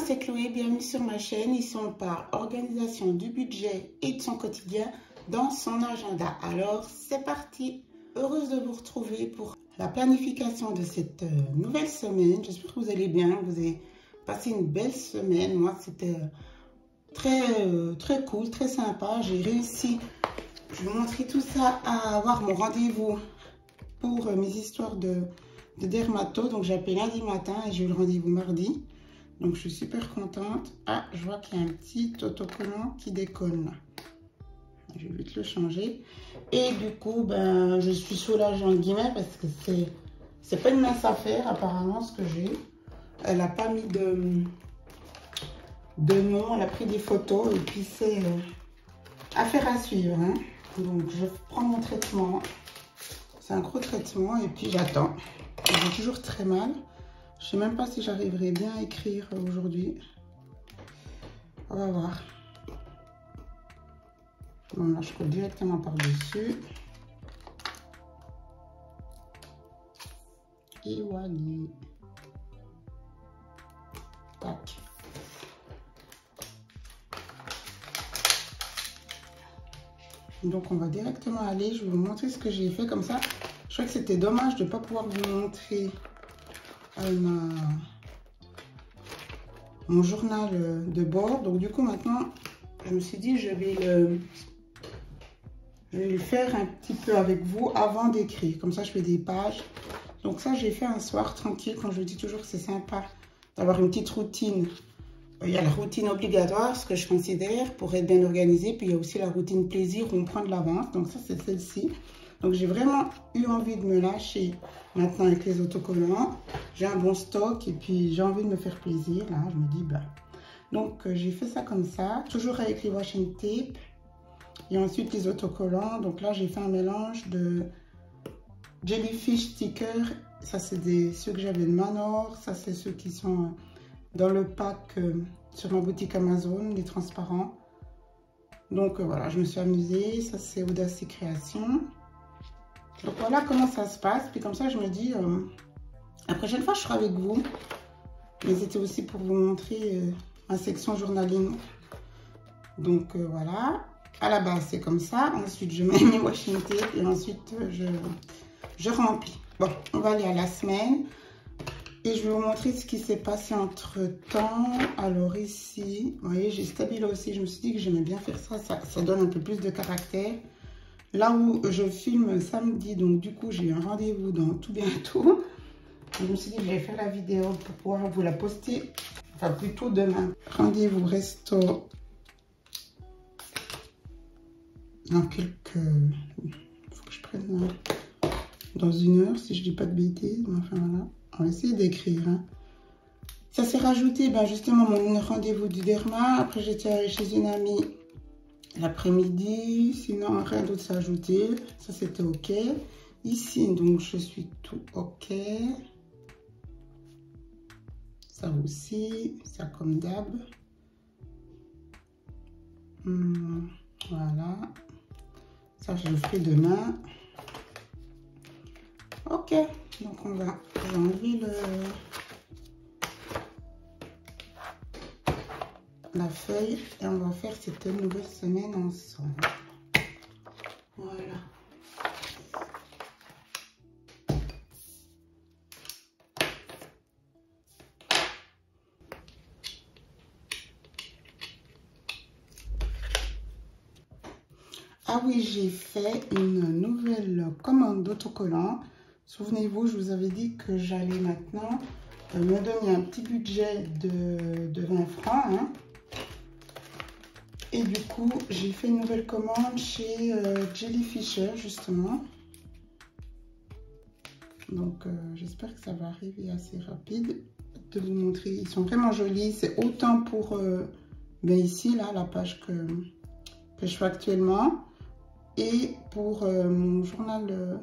c'est Chloé, bienvenue sur ma chaîne. Ici on parle organisation du budget et de son quotidien dans son agenda. Alors c'est parti, heureuse de vous retrouver pour la planification de cette nouvelle semaine. J'espère que vous allez bien, vous avez passé une belle semaine. Moi c'était très cool, très sympa. J'ai réussi, je vais vous montrer tout ça, à avoir mon rendez-vous pour mes histoires de dermato. Donc j'ai appelé lundi matin et j'ai eu le rendez-vous mardi. Donc je suis super contente. Ah, je vois qu'il y a un petit autocollant qui déconne là. Je vais vite le changer. Et du coup, ben, je suis soulagée en guillemets parce que c'est pas une mince affaire apparemment ce que j'ai. Elle n'a pas mis de nom, elle a pris des photos et puis c'est affaire à suivre. Hein. Donc je prends mon traitement. C'est un gros traitement et puis j'attends. J'ai toujours très mal. Je ne sais même pas si j'arriverai bien à écrire aujourd'hui. On va voir. Bon, là, je colle directement par-dessus. Et voilà. Tac. Donc, on va directement aller. Je vais vous montrer ce que j'ai fait comme ça. Je crois que c'était dommage de ne pas pouvoir vous montrer mon journal de bord. Donc du coup maintenant je me suis dit je vais le faire un petit peu avec vous avant d'écrire, comme ça je fais des pages. Donc ça j'ai fait un soir tranquille. Quand je dis toujours que c'est sympa d'avoir une petite routine, il y a la routine obligatoire, ce que je considère pour être bien organisé, puis il y a aussi la routine plaisir où on prend de l'avance. Donc ça c'est celle-ci. Donc j'ai vraiment eu envie de me lâcher maintenant avec les autocollants. J'ai un bon stock et puis j'ai envie de me faire plaisir. Là, je me dis, bah. Donc j'ai fait ça comme ça, toujours avec les washing tape. Et ensuite les autocollants. Donc là, j'ai fait un mélange de Jellyfish sticker. Ça, c'est ceux que j'avais de Manor. Ça, c'est ceux qui sont dans le pack sur ma boutique Amazon, les transparents. Donc voilà, je me suis amusée. Ça, c'est Audacy Création. Donc voilà comment ça se passe. Puis comme ça, je me dis, la prochaine fois, je serai avec vous. Mais c'était aussi pour vous montrer ma section journaling. Donc voilà. À la base, c'est comme ça. Ensuite, je mets mes washing tape et ensuite, je remplis. Bon, on va aller à la semaine. Et je vais vous montrer ce qui s'est passé entre temps. Alors ici, vous voyez, j'ai stabilo aussi. Je me suis dit que j'aimais bien faire ça. Ça donne un peu plus de caractère. Là où je filme samedi, donc du coup j'ai un rendez-vous dans tout bientôt. Je me suis dit que je vais faire la vidéo pour pouvoir vous la poster, enfin plutôt demain. Rendez-vous resto dans quelques... Il faut que je prenne dans 1 heure si je dis pas de bêtises. Enfin voilà, on va essayer d'écrire. Hein. Ça s'est rajouté ben, justement mon rendez-vous du derma. Après j'étais allée chez une amie l'après-midi, sinon rien d'autre s'ajouter. Ça c'était ok. Ici donc je suis tout ok. Ça aussi, ça comme d'hab. Voilà. Ça je le ferai demain. Ok, donc on va enlever la feuille et on va faire cette nouvelle semaine ensemble. Voilà. Ah oui, j'ai fait une nouvelle commande d'autocollant. Souvenez-vous, je vous avais dit que j'allais maintenant me donner un petit budget de 20 francs. Hein. Et du coup, j'ai fait une nouvelle commande chez Jellyfish, justement. Donc, j'espère que ça va arriver assez rapide. De vous montrer, ils sont vraiment jolis. C'est autant pour, ben ici, là, la page que je fais actuellement. Et pour mon journal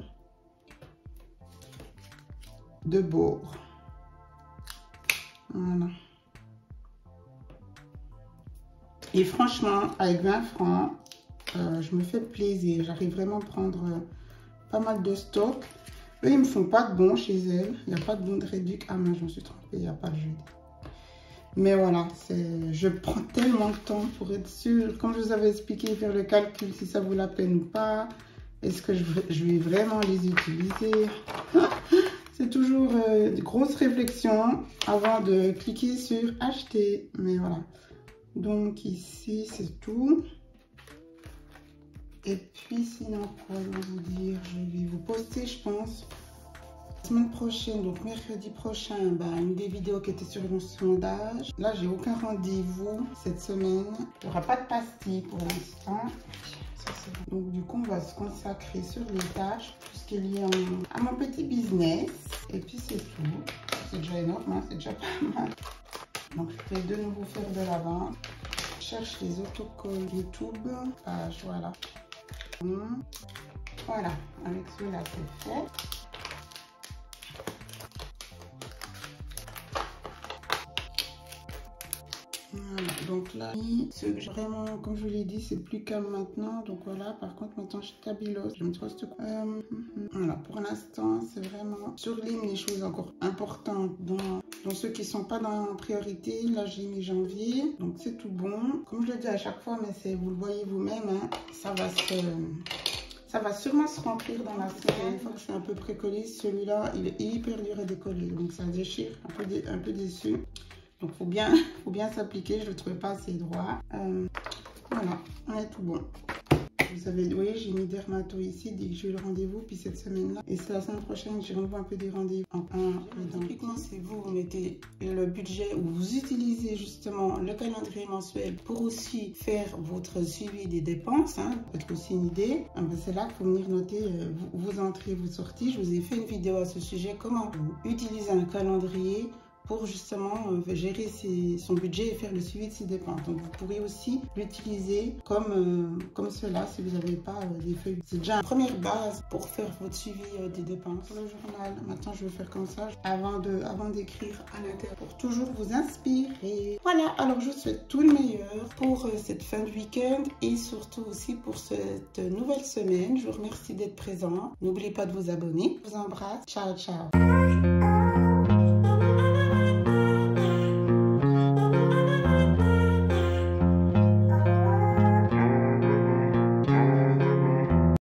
de bord. Voilà. Et franchement, avec 20 francs, je me fais plaisir. J'arrive vraiment à prendre pas mal de stock. Eux, ils me font pas de bons chez elles. Il n'y a pas de bon de réduc. Ah, moi, je me suis trompée. Il n'y a pas de jeudi. Mais voilà, je prends tellement de temps pour être sûre, comme je vous avais expliqué, faire le calcul si ça vaut la peine ou pas. Est-ce que je vais vraiment les utiliser? C'est toujours une grosse réflexion avant de cliquer sur acheter. Mais voilà. Donc ici, c'est tout. Et puis sinon, quoi vous dire? Je vais vous poster, je pense, la semaine prochaine, donc mercredi prochain, une des vidéos qui était sur mon sondage. Là, j'ai aucun rendez-vous cette semaine. Il n'y aura pas de pastilles pour l'instant. Donc du coup, on va se consacrer sur les tâches, tout ce qui est lié à mon petit business. Et puis c'est tout. C'est déjà énorme, hein, c'est déjà pas mal. Donc je vais de nouveau faire de la vente. Je cherche les autocolles YouTube. Voilà. Voilà, avec celui-là c'est fait. Voilà, donc là, vraiment, comme je vous l'ai dit, c'est plus calme maintenant. Donc voilà, par contre, maintenant je stabilo. Je me trust quoi. Voilà, pour l'instant, c'est vraiment surligne les choses encore importantes dans ceux qui sont pas dans la priorité. Là, j'ai mis janvier, donc c'est tout bon. Comme je le dis à chaque fois, mais vous le voyez vous-même, hein, ça va sûrement se remplir dans la semaine. Une fois que je suis un peu précollée, celui-là, il est hyper dur à décoller. Donc ça déchire, un peu déçu. Donc faut bien s'appliquer, je ne le trouvais pas assez droit. Voilà, on est tout bon. Vous savez, vous voyez, j'ai mis dermato ici, dès que j'ai eu le rendez-vous, puis cette semaine-là. Et c'est la semaine prochaine que j'ai renouvelé un peu des rendez-vous. Typiquement, c'est vous mettez le budget ou vous utilisez justement le calendrier mensuel pour aussi faire votre suivi des dépenses. Hein, peut-être aussi une idée. C'est là qu'il faut venir noter vos entrées, vos sorties. Je vous ai fait une vidéo à ce sujet, comment utiliser un calendrier pour justement gérer son budget et faire le suivi de ses dépenses. Donc vous pourrez aussi l'utiliser comme cela si vous n'avez pas des feuilles. C'est déjà une première base pour faire votre suivi des dépenses. Pour le journal, maintenant je vais faire comme ça avant d'écrire à l'intérieur pour toujours vous inspirer. Voilà, alors je vous souhaite tout le meilleur pour cette fin de week-end et surtout aussi pour cette nouvelle semaine. Je vous remercie d'être présent. N'oubliez pas de vous abonner. Je vous embrasse. Ciao, ciao.